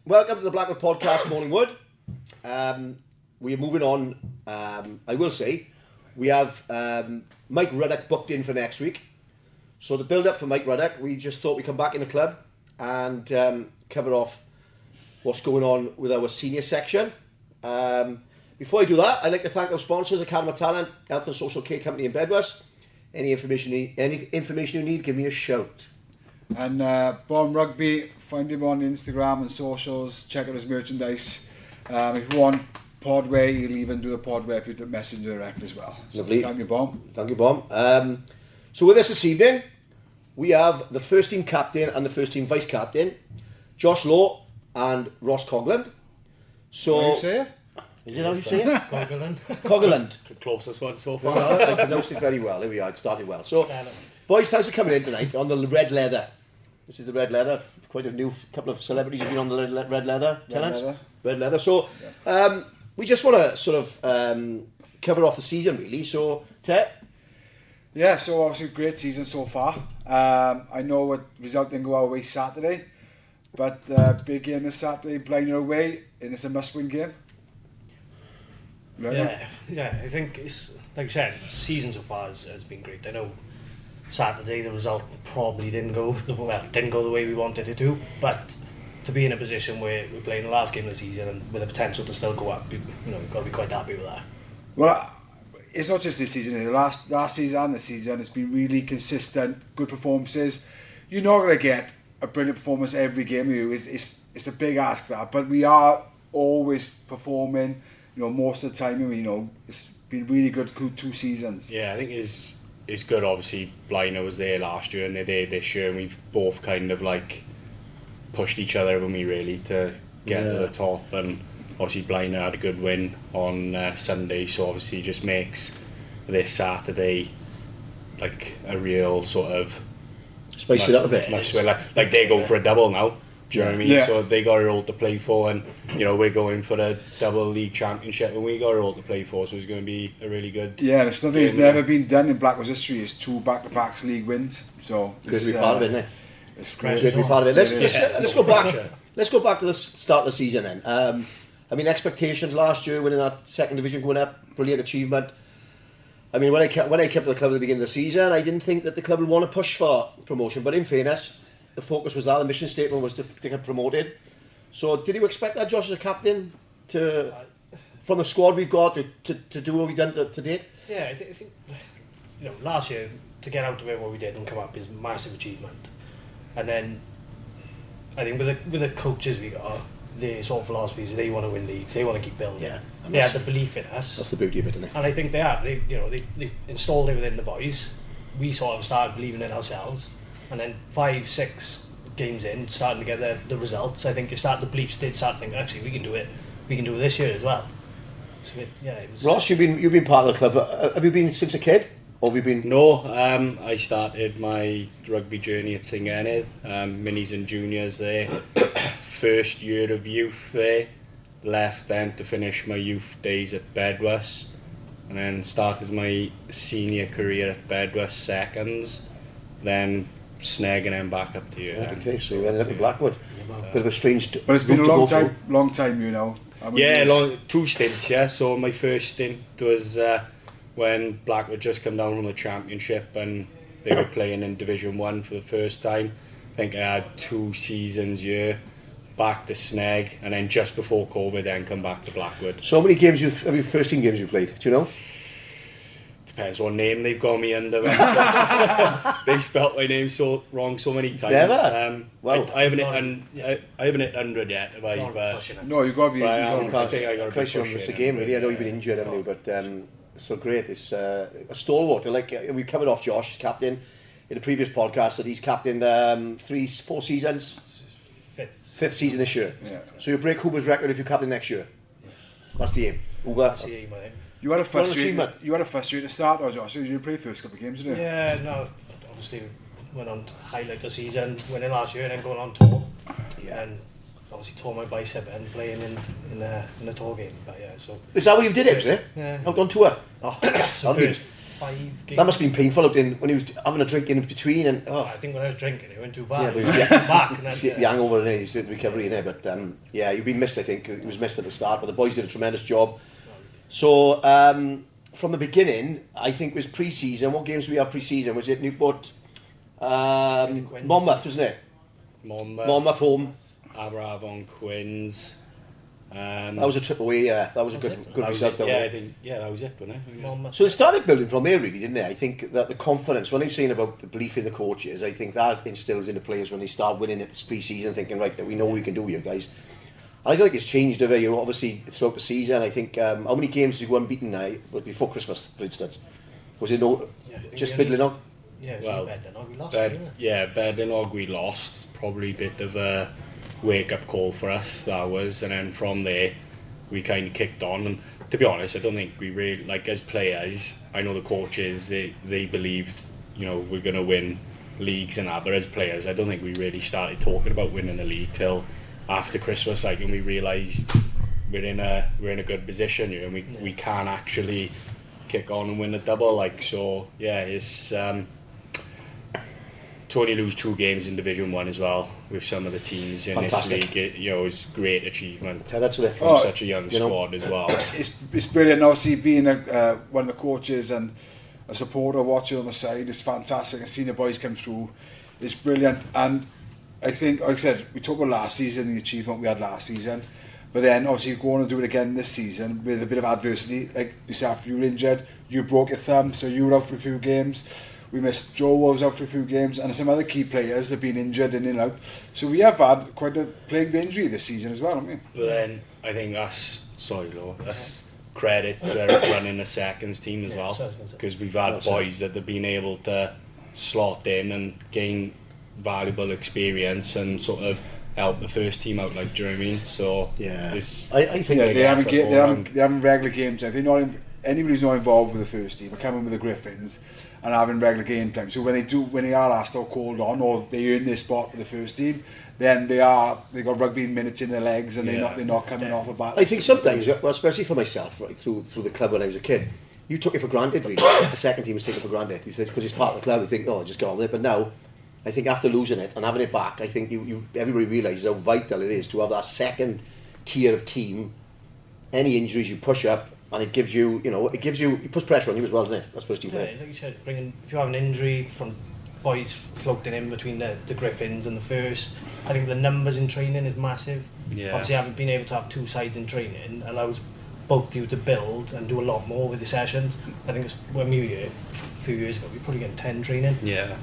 Welcome to the Blackwood Podcast, Morning Wood. We are moving on. I will say, we have Mike Ruddock booked in for next week. So the build-up for Mike Ruddock, we just thought we'd come back in the club and cover off what's going on with our senior section. Before I do that, I'd like to thank our sponsors, Academy of Talent, Health and Social Care Company in Bedwas. Any information you need, give me a shout. And Bombrugby, find him on Instagram and socials, check out his merchandise. If you want Podway, he'll even do the Podway if you message direct as well. So Lovely. Thank you, Bom. Thank you, Bom. So with us this evening, we have the first team captain and the first team vice captain, Josh Law and Ross Cogland. So, Is that how you say it? Is it how you say it? Cogland. The closest one so far. Well, I pronounced it very well. Here we are, it started well. So, boys, thanks for coming in tonight on the red leather. This is the red leather. Quite a new couple of celebrities have been on the red leather. Red leather. So, we just want to sort of cover off the season, really. So, Ted? Yeah, so obviously great season so far. I know what result didn't go our way Saturday, but big game this Saturday, Blind away, and it's a must-win game. Right? Yeah, I think it's like you said, the season so far has been great. I know Saturday the result probably didn't go the way we wanted it to, but to be in a position where we're playing the last game of the season and with the potential to still go up, we've got to be quite happy with that. Well, it's not just this season. The last season and this season, it's been really consistent, good performances. You're not going to get a brilliant performance every game. It's a big ask that, but we are always performing. Most of the time, it's been really good 2 seasons. Yeah, I think it's good. Obviously, Blino was there last year and they're there this year, and we've both kind of like pushed each other, haven't we, really, to get to the top. And obviously, Blino had a good win on Sunday, so obviously, just makes this Saturday like a real sort of spice it up a bit. Like they're going for a double now. Do you know what I mean? Yeah. So they got a role to play for, and we're going for a double league championship, and we got a role to play for. So it's going to be a really good. Yeah, and it's something that's never been done in Blackwood's history. Is 2 back-to-back league wins. So Good to be part of it, isn't it? It's great. Good to be part of it. Let's go back. Let's go back to the start of the season then. I mean, expectations last year, winning that second division, going up, brilliant achievement. I mean, when I kept the club at the beginning of the season, I didn't think that the club would want to push for promotion. But in fairness, the focus was that the mission statement was to get promoted. So, did you expect that, Josh, as a captain, from the squad we've got, to do what we've done to date? Yeah, I think last year to get out of it what we did and come up is a massive achievement. And then I think with the coaches we got, their sort of philosophies, they want to win leagues, they want to keep building. Yeah, they have the belief in us. That's the beauty of it, isn't it? And I think they have. They've installed it within the boys. We sort of started believing in ourselves. And then 5-6 games in, starting to get the results, I think the beliefs did start to think, actually, we can do it this year as well. So it was... Ross, you've been part of the club. Have you been since a kid? Or have you been... No, I started my rugby journey at St Enid, minis and juniors there. First year of youth there, left then to finish my youth days at Bedwas, and then started my senior career at Bedwas seconds, then Sneg and then back up to you. Okay, so you ended up in Blackwood. Bit of a strange... But it's been a long time, Yeah, 2 stints, yeah. So my first stint was when Blackwood just come down from the championship and they were playing in Division 1 for the first time. I think I had 2 seasons here, back to Sneg, and then just before COVID then come back to Blackwood. So how many games have you first team games you played? Do you know? Depends what name they've got me under. They've spelt my name so wrong so many times. Never? Wow. I haven't hit 100 yet, have I? But No, you've got to be... I think I got to Christ, you missed a game, really. I know you've been injured, haven't you? But so great. It's a stalwart. We covered off Josh, his captain, in the previous podcast, that he's captained 4 seasons. Fifth season this year. Yeah. So you break Huber's record if you captain next year. That's the aim. Huber. That's the aim, I think. You had a frustrating start, or Josh? You didn't play the first couple of games, didn't you? Yeah, no. Obviously, went on to highlight the season, winning last year, and then going on tour. Yeah. And obviously tore my bicep and playing in a tour game. But yeah, so. Is that what you did, actually? Yeah. Out on tour. Oh, so 5 games. That must have been painful out in when he was having a drink in between and I think when I was drinking, it went too bad. Yeah, but He was back. And the then, hangover and his recovery in there, but yeah, you've been missed. I think he was missed at the start, but the boys did a tremendous job. So from the beginning, I think it was pre-season. What games did we have pre-season? Was it Newport, Monmouth, wasn't it? Monmouth home. Aberavon, Quins. That was a trip away. Yeah, that was a good result. Yeah, I think that was it, wasn't it? Monmouth. So they started building from there, really, didn't they? I think that the confidence, when I'm saying about the belief in the coaches, I think that instills in the players when they start winning at this pre-season, thinking, right, we know what we can do here, guys. And I think it's changed over here, obviously, throughout the season. I think, how many games did you go unbeaten now? Before Christmas, for instance? Was it just Bidlinog? Yeah, it was Well, Bedlinog. We lost, didn't it? Yeah, Bedlinog we lost. Probably a bit of a wake-up call for us, that was. And then from there, we kind of kicked on. And to be honest, I don't think we really, like, as players, I know the coaches, they believed, we're going to win leagues and that. But as players, I don't think we really started talking about winning a league till after Christmas, like, and we realised we're in a good position, and we can actually kick on and win a double, like. So yeah, it's to only lose 2 games in Division 1 as well with some of the teams in Fantastic. this league, it's great achievement Yeah, that's it. from such a young squad as well. It's brilliant. Obviously, being one of the coaches and a supporter watching on the side is fantastic. And seeing the boys come through is brilliant. And I think, like I said, we talked about last season, the achievement we had last season, but then obviously you go on and do it again this season with a bit of adversity. Like yourself, you were injured, you broke your thumb, so you were out for a few games. We missed Joe was out for a few games, and some other key players have been injured in and out. So we have had quite a plagued injury this season as well, haven't we? But then I think that's credit to running the seconds team as well, because we've had boys that have been able to slot in and gain valuable experience and sort of help the first team out, like, do you know what I mean? So yeah, it's, I think they haven't regular games. If they're not anybody's not involved with the first team, I come in with the Griffins and having regular game time. So when they are asked or called on, or they earn their spot with the first team, then they got rugby minutes in their legs, and they're not coming off a bat. I think sometimes, well, especially for myself, right, through the club when I was a kid, you took it for granted, really. The second team was taken for granted. You said, because it's part of the club, you think, just get on with it. But now, I think after losing it and having it back, I think everybody realises how vital it is to have that second tier of team. Any injuries you push up, and it gives you, it puts pressure on you as well, doesn't it? That's first team players. Like you said, if you have an injury from boys floating in between the Griffins and the first, I think the numbers in training is massive. Yeah. Obviously, having been able to have 2 sides in training allows both you to build and do a lot more with the sessions. I think when we were here a few years ago, we were probably getting 10 training. Yeah.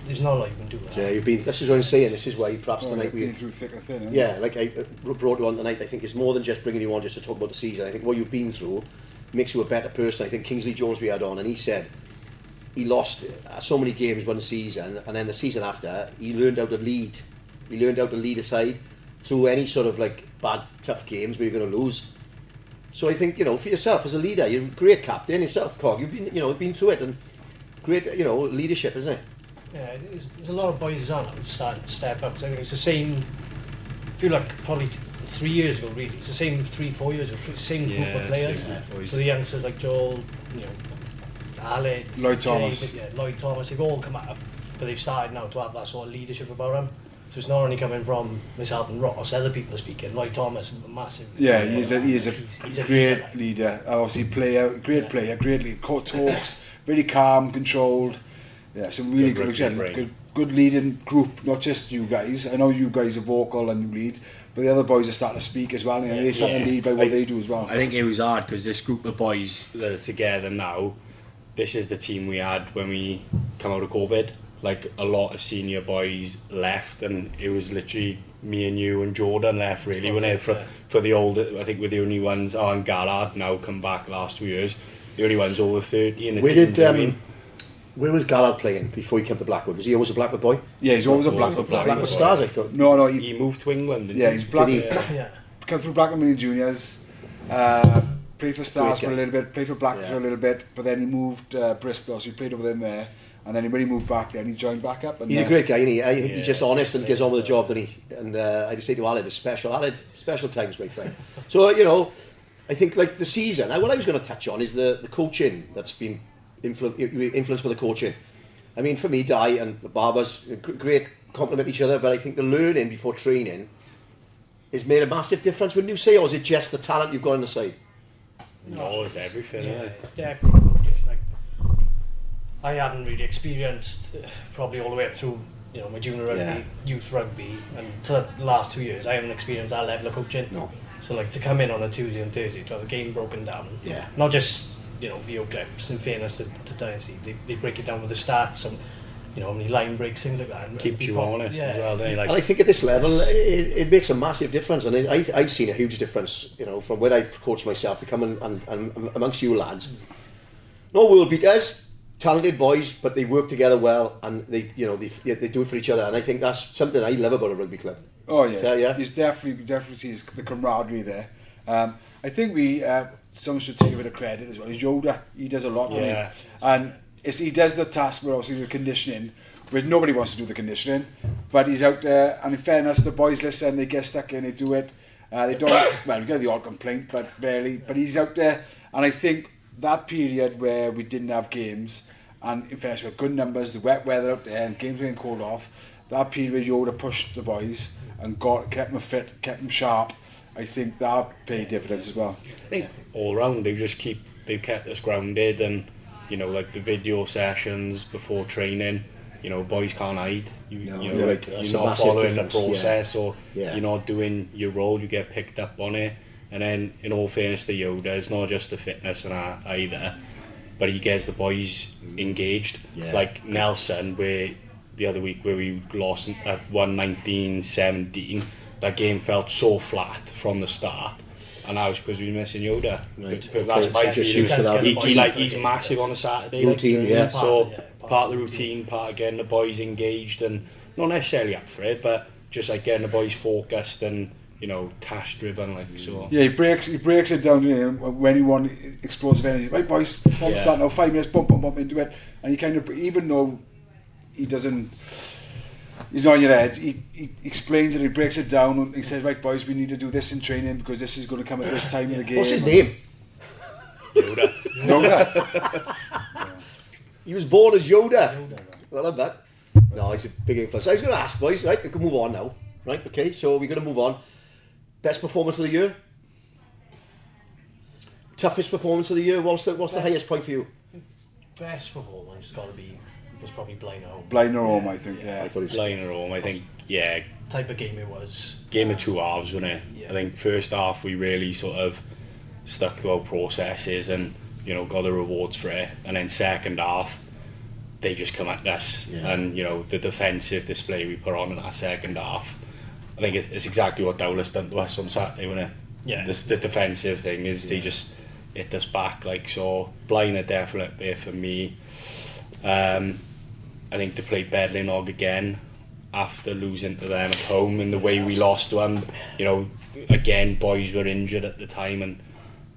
It's not like you can do that. Yeah, this is what I'm saying. This is why perhaps tonight been through thick and thin. Yeah, like I brought you on tonight. I think it's more than just bringing you on just to talk about the season. I think what you've been through makes you a better person. I think Kingsley Jones we had on, and he said he lost so many games one season, and then the season after he learned how to lead. He learned how to lead a side through any sort of like bad, tough games where you're going to lose. So I think, for yourself as a leader, you're a great captain yourself, Cog. You've been, been through it, and great, leadership, isn't it? Yeah, there's a lot of boys on that starting to step up. So I think it's the same. I feel like probably 3 years ago, really. It's the same 3-4 years ago. It's the same group of players. So the youngsters like Joel, Alex, Lloyd Thomas. Lloyd Thomas, they've all come up, but they've started now to have that sort of leadership about them. So it's not only coming from myself and Ross, other people are speaking. Lloyd Thomas, massive. Yeah, he's a great leader. Obviously, great player, great leader. Talks, very calm, controlled. Yeah, some really good leading group. Not just you guys. I know you guys are vocal and you lead, but the other boys are starting to speak as well. And they start to lead by what they do as well. I think it was hard because this group of boys that are together now, this is the team we had when we come out of COVID. Like, a lot of senior boys left, and it was literally me and you and Jordan left, really, when they for the older. I think we're the only ones. And Gallard now come back last 2 years. The only ones over 30 in the team. Where was Gallard playing before he came to Blackwood? Was he always a Blackwood boy? Yeah, he's always a Blackwood boy. Blackwood Stars, I thought. No, he moved to England. Didn't he's Blackwood. Yeah. Come through Blackwood Mini Juniors. Played for Stars for a little bit. Played for Blackwood for a little bit, but then he moved Bristol, so he played over them there. And then when he moved back, then he joined back up. And he's a great guy, isn't he? He's just honest and gets on with the job, doesn't he? And I just say to Aled, special times, my friend. So, I think like the season, what I was going to touch on is the coaching that's been influenced by the coaching. I mean, for me, Di and Barber's great complement each other, but I think the learning before training has made a massive difference. Wouldn't you say, or is it just the talent you've got on the side? No, it's everything. Yeah, Like. definitely coaching. Like, I haven't really experienced probably all the way up through my junior rugby, youth rugby, and for the last 2 years, I haven't experienced that level of coaching. No. So like to come in on a Tuesday and Thursday to have a game broken down, not just video clips. In fairness to Dynasty, they break it down with the stats and how many line breaks, things like that. And Keeps you honest as well, don't you? Like, and I think at this level, it makes a massive difference, and I've seen a huge difference, from when I've coached myself to come and amongst you lads. No world beaters, talented boys, but they work together well, and they do it for each other, and I think that's something I love about a rugby club. Oh yes, yeah. He's definitely sees the camaraderie there. I think someone should take a bit of credit as well. He's Yoda. He does a lot. Yeah. And he does the task where obviously the conditioning, where nobody wants to do the conditioning, but he's out there. And in fairness, the boys listen. They get stuck in. They do it. They don't. Well, we get the odd complaint, but barely. But he's out there, and I think that period where we didn't have games, and in fairness, we had good numbers, the wet weather out there, and games getting called off. That period where Yoda pushed the boys and kept them fit, kept them sharp. I think that paid dividends as well. I think all round they've kept us grounded, and like the video sessions before training, boys can't hide. You're not following the process, or you're not doing your role. You get picked up on it, and then in all fairness to Yoda, it's not just the fitness and either, but he gets the boys engaged. Like Nelson, where the other week where we lost at 119-17. That game felt so flat from the start, and that was because we were missing Yoda. Right. That's my feeling. He's massive on a Saturday. Routine, So part of the routine, part of getting the boys engaged, and not necessarily up for it, but just like getting the boys focused and task driven, like so. Yeah, he breaks it down when he wants explosive energy. Right, boys, start now. 5 minutes, bump into it, and he kind of, even though he doesn't. He's not on your heads. He explains it. He breaks it down. And he says, "Right, boys, we need to do this in training because this is going to come at this time of the game." What's his name? Yoda. He was born as Yoda. I love that. No, he's a big influence. I was going to ask, boys. Right, we can move on now. Right, okay. So we're going to move on. Best performance of the year. Toughest performance of the year. What's the highest point for you? Best performance was probably Blind at Home. Blind at Home, I think. Yeah, I thought he was Blind at Home, I think. Yeah. Type of game it was. Game of 2 halves, wasn't it? Yeah. I think first half we really sort of stuck to our processes and got the rewards for it, and then second half they just come at us, and the defensive display we put on in that second half, I think it's exactly what Dowless done to us on Saturday, wasn't it? Yeah. The defensive thing is they just hit us back, like, so. Blind are definitely there for me. I think they played Bedlinog again after losing to them at home, and the way we lost to them, again, boys were injured at the time, and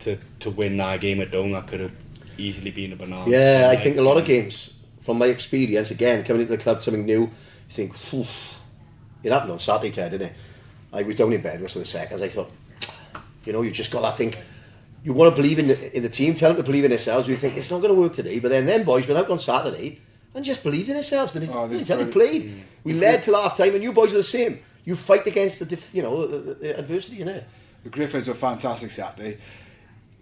to win that game at home, that could have easily been a banana. Yeah, I think a lot of games, from my experience, again, coming into the club, something new, you think, it happened on Saturday, Ted, didn't it? I was down in bed for the seconds. I thought, you just got that thing. You want to believe in the team, tell them to believe in themselves. We think it's not going to work today, but then them boys went out on Saturday and just believed in themselves. They played. We led till half time, and you boys are the same. You fight against the adversity, The Griffins were fantastic Saturday.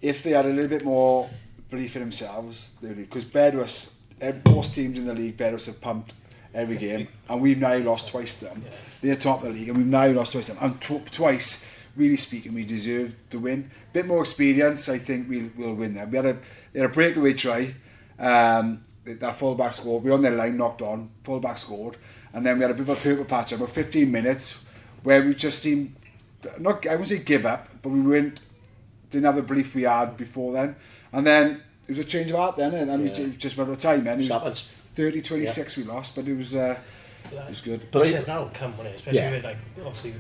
If they had a little bit more belief in themselves, because Bedwas, most teams in the league, Bedwas have pumped every game, and we've now lost twice to them. They're top of the league, and we've now lost twice to them. And twice, really speaking, we deserved to win. Bit more experience, I think we'll win there. They had a breakaway try. That full-back scored. We were on their line, knocked on. Full-back scored. And then we had a bit of a purple patch about 15 minutes where we just seemed, I wouldn't say give up, but we didn't have the belief we had before then. And then it was a change of heart then, and we just ran out of time. And it was 30-26 we lost, but it was good. But I said that would come with it, especially with, like, obviously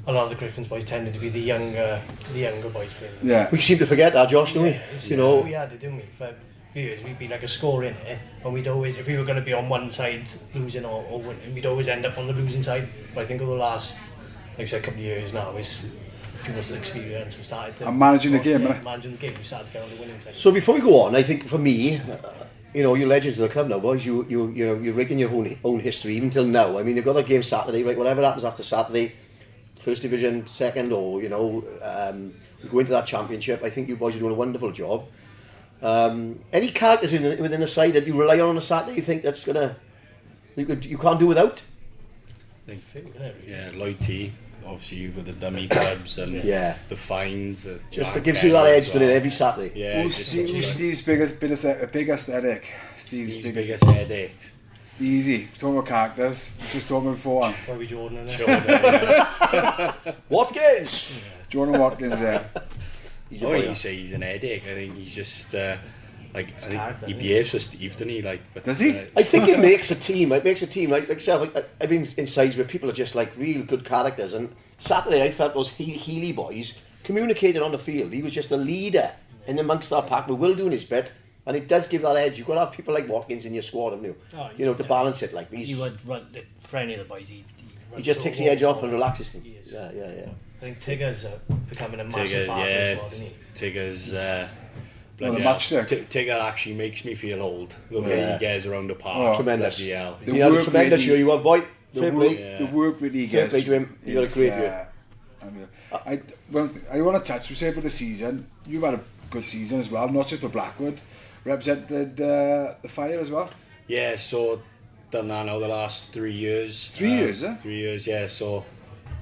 a lot of the Griffins boys tended to be the younger boys playing. Yeah. We seem to forget that, Josh, don't we? We had it, didn't we? For years, we'd be like a score in it, and we'd always, if we were going to be on one side losing or winning, we'd always end up on the losing side. But I think over the last, like I said, a couple of years now, it's give us the experience and started to... And managing the game, managing the game, we started to get on the winning side. So before we go on, I think for me, you know, you're legends of the club now, boys. You're rigging your own history even till now. I mean, you've got that game Saturday, right? Whatever happens after Saturday, first division, second, or you know, you go into that championship. I think you boys are doing a wonderful job. Any characters within the side that you rely on a Saturday? You think that's gonna you can't do without? Yeah, Lloyd T. Obviously with the dummy clubs and the fines. Just it gives you that edge, doesn't it, every Saturday? Yeah. Who's Steve's biggest headache? Steve's biggest headache. Easy. Talking about characters. Just talking before. Probably Jordan. Watkins. Yeah. Jordan Watkins. Yeah. I wouldn't say he's an headache. I think he's just I think he behaves for Steve, doesn't he? Like, but, does he? I think it makes a team. It makes a team. Like myself, I've been in sides where people are just like real good characters. And Saturday, I felt those Healy boys communicated on the field. He was just a leader in amongst our pack. We will doing his bit, and it does give that edge. You've got to have people like Watkins in your squad, haven't you? You know, to balance it. Like these. He would run for any of the boys. He just takes the edge off and relaxes them. Yeah. I think Tigger's becoming a massive part of the squad, isn't he? Tigger's. Tigger actually makes me feel old the way he gets around the park. Tremendous. You had a tremendous year you have, boy. The work really gets. Fair play to him. You got a great year. I want to touch. We say about the season. You've had a good season as well, not just for Blackwood. Represented the Fire as well. Yeah, so done that now the last 3 years. 3 years, 3 years, yeah. So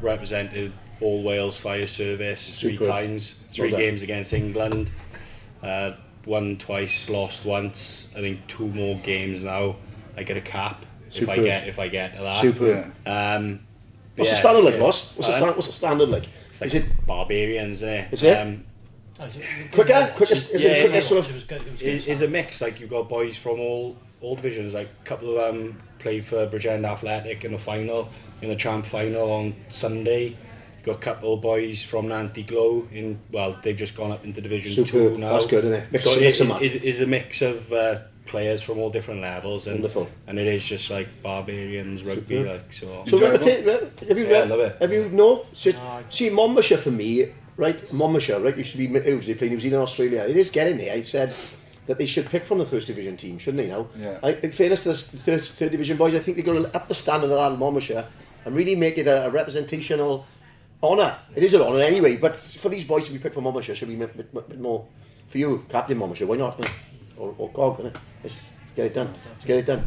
represented All Wales Fire Service three times, three games against England. Won twice, lost once. I think 2 more games now. I get a cap if I get to that. Super. What's the standard like, boss? What's the standard like? It's like barbarians, eh? Is it? Quicker? Is it quicker sort of? It's a mix. Like you've got boys from all divisions. Like a couple of them played for Bridgend Athletic in the champ final on Sunday. Got a couple of boys from Nanty-Glow they've just gone up into Division 2 now. That's good, isn't it? It's a mix of players from all different levels, and wonderful. And it is just like barbarians rugby, like so. So have you see Monmouthshire for me, right? Monmouthshire, right? Used to be they play New Zealand, Australia. It is getting there. I said that they should pick from the first division team, shouldn't they? Now, in fairness to the third division boys, I think they're going to up the standard of that Monmouthshire and really make it a representational honour. It is an honour anyway, but for these boys to be picked from Monmouthshire should be a bit more for you, Captain Monmouthshire. Why not? Or Cog, innit? Let's get it done.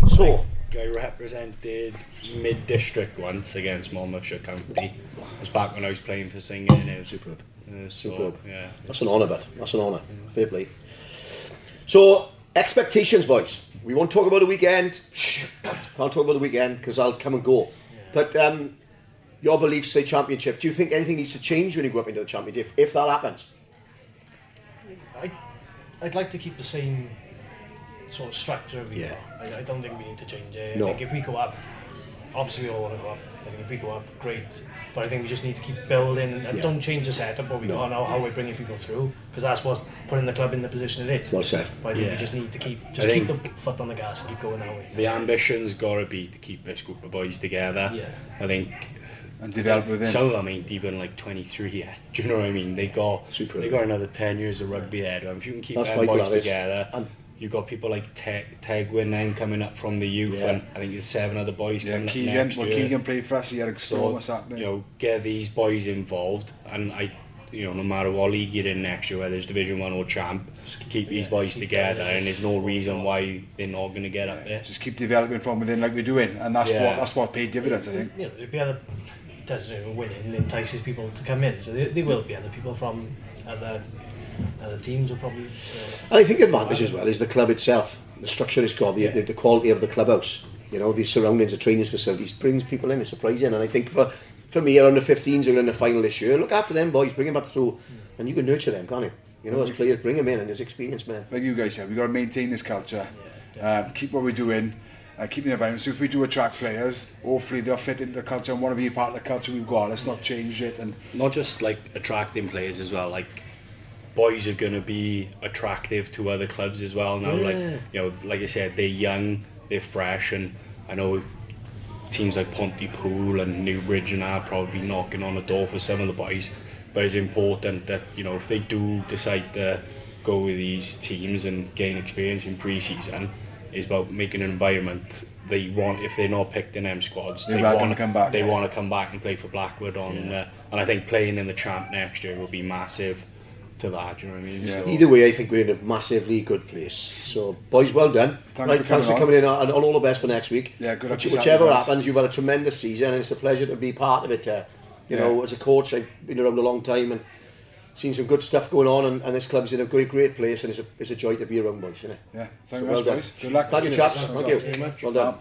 So I represented mid-district once against Monmouthshire County. It was back when I was playing for Singing, and it was superb. Superb. Yeah, that's an honour, but that's an honour. Fair play. So expectations, boys. We won't talk about the weekend. Can't talk about the weekend because I'll come and go. But your beliefs say championship. Do you think anything needs to change when you go up into the championship if that happens? I'd like to keep the same sort of structure we got. I don't think we need to change it. I think if we go up, obviously we all want to go up. I think if we go up, great. But I think we just need to keep building and don't change the setup what we got now, how we're bringing people through, because that's what's putting the club in the position it is. Well said. But I think we just need to keep the foot on the gas and keep going that way. The ambition's got to be to keep this group of boys together. Yeah. I think. And develop within. Some of them ain't even like 23 yet. Do you know what I mean? They got another 10 years of rugby ahead of them. If you can keep them boys together, and you've got people like Tegwin then coming up from the youth, and I think there's 7 other boys coming up next year. Keegan played for us, he had a storm or something. You know, get these boys involved, and no matter what league you're in next year, whether it's Division 1 or Champ, keep these boys together, and there's no reason why they're not going to get up there. Just keep developing from within like we're doing, and that's what paid dividends, I think. You know, there'd be other winning entices people to come in, so there will be other people from other teams will probably. And I think the advantage as well is the club itself, the structure it's got, the quality of the clubhouse. You know, the surroundings, the training facilities brings people in, it's surprising. And I think for me, around the 15s are in the final this year. Look after them boys, bring them up through, and you can nurture them, can't you? You know, as players, bring them in, and there's experience, man. Like you guys said, we've got to maintain this culture, keep what we're doing. Keeping the balance. So if we do attract players, hopefully they'll fit into the culture and want to be a part of the culture we've got. Let's not change it. And not just like attracting players as well. Like boys are going to be attractive to other clubs as well now. Like I said, they're young, they're fresh, and I know teams like Pontypool and Newbridge and are probably knocking on the door for some of the boys. But it's important that if they do decide to go with these teams and gain experience in pre-season is about making an environment they want. If they're not picked in them squads, they want to come back. They want to come back and play for Blackwood and I think playing in the champ next year will be massive to that. Do you know what I mean? Yeah. So, Either way, I think we're in a massively good place. So, boys, well done. Thanks for coming in, and all the best for next week. Yeah, good luck. Whichever happens, you've had a tremendous season, and it's a pleasure to be part of it. You know, as a coach, I've been around a long time and seen some good stuff going on, and this club's in a great place, and it's a joy to be around, boys. Isn't it? Yeah, thank So you well boys. Good luck. Thank you, chaps. Thanks Thank a you. lot. very much. Well done.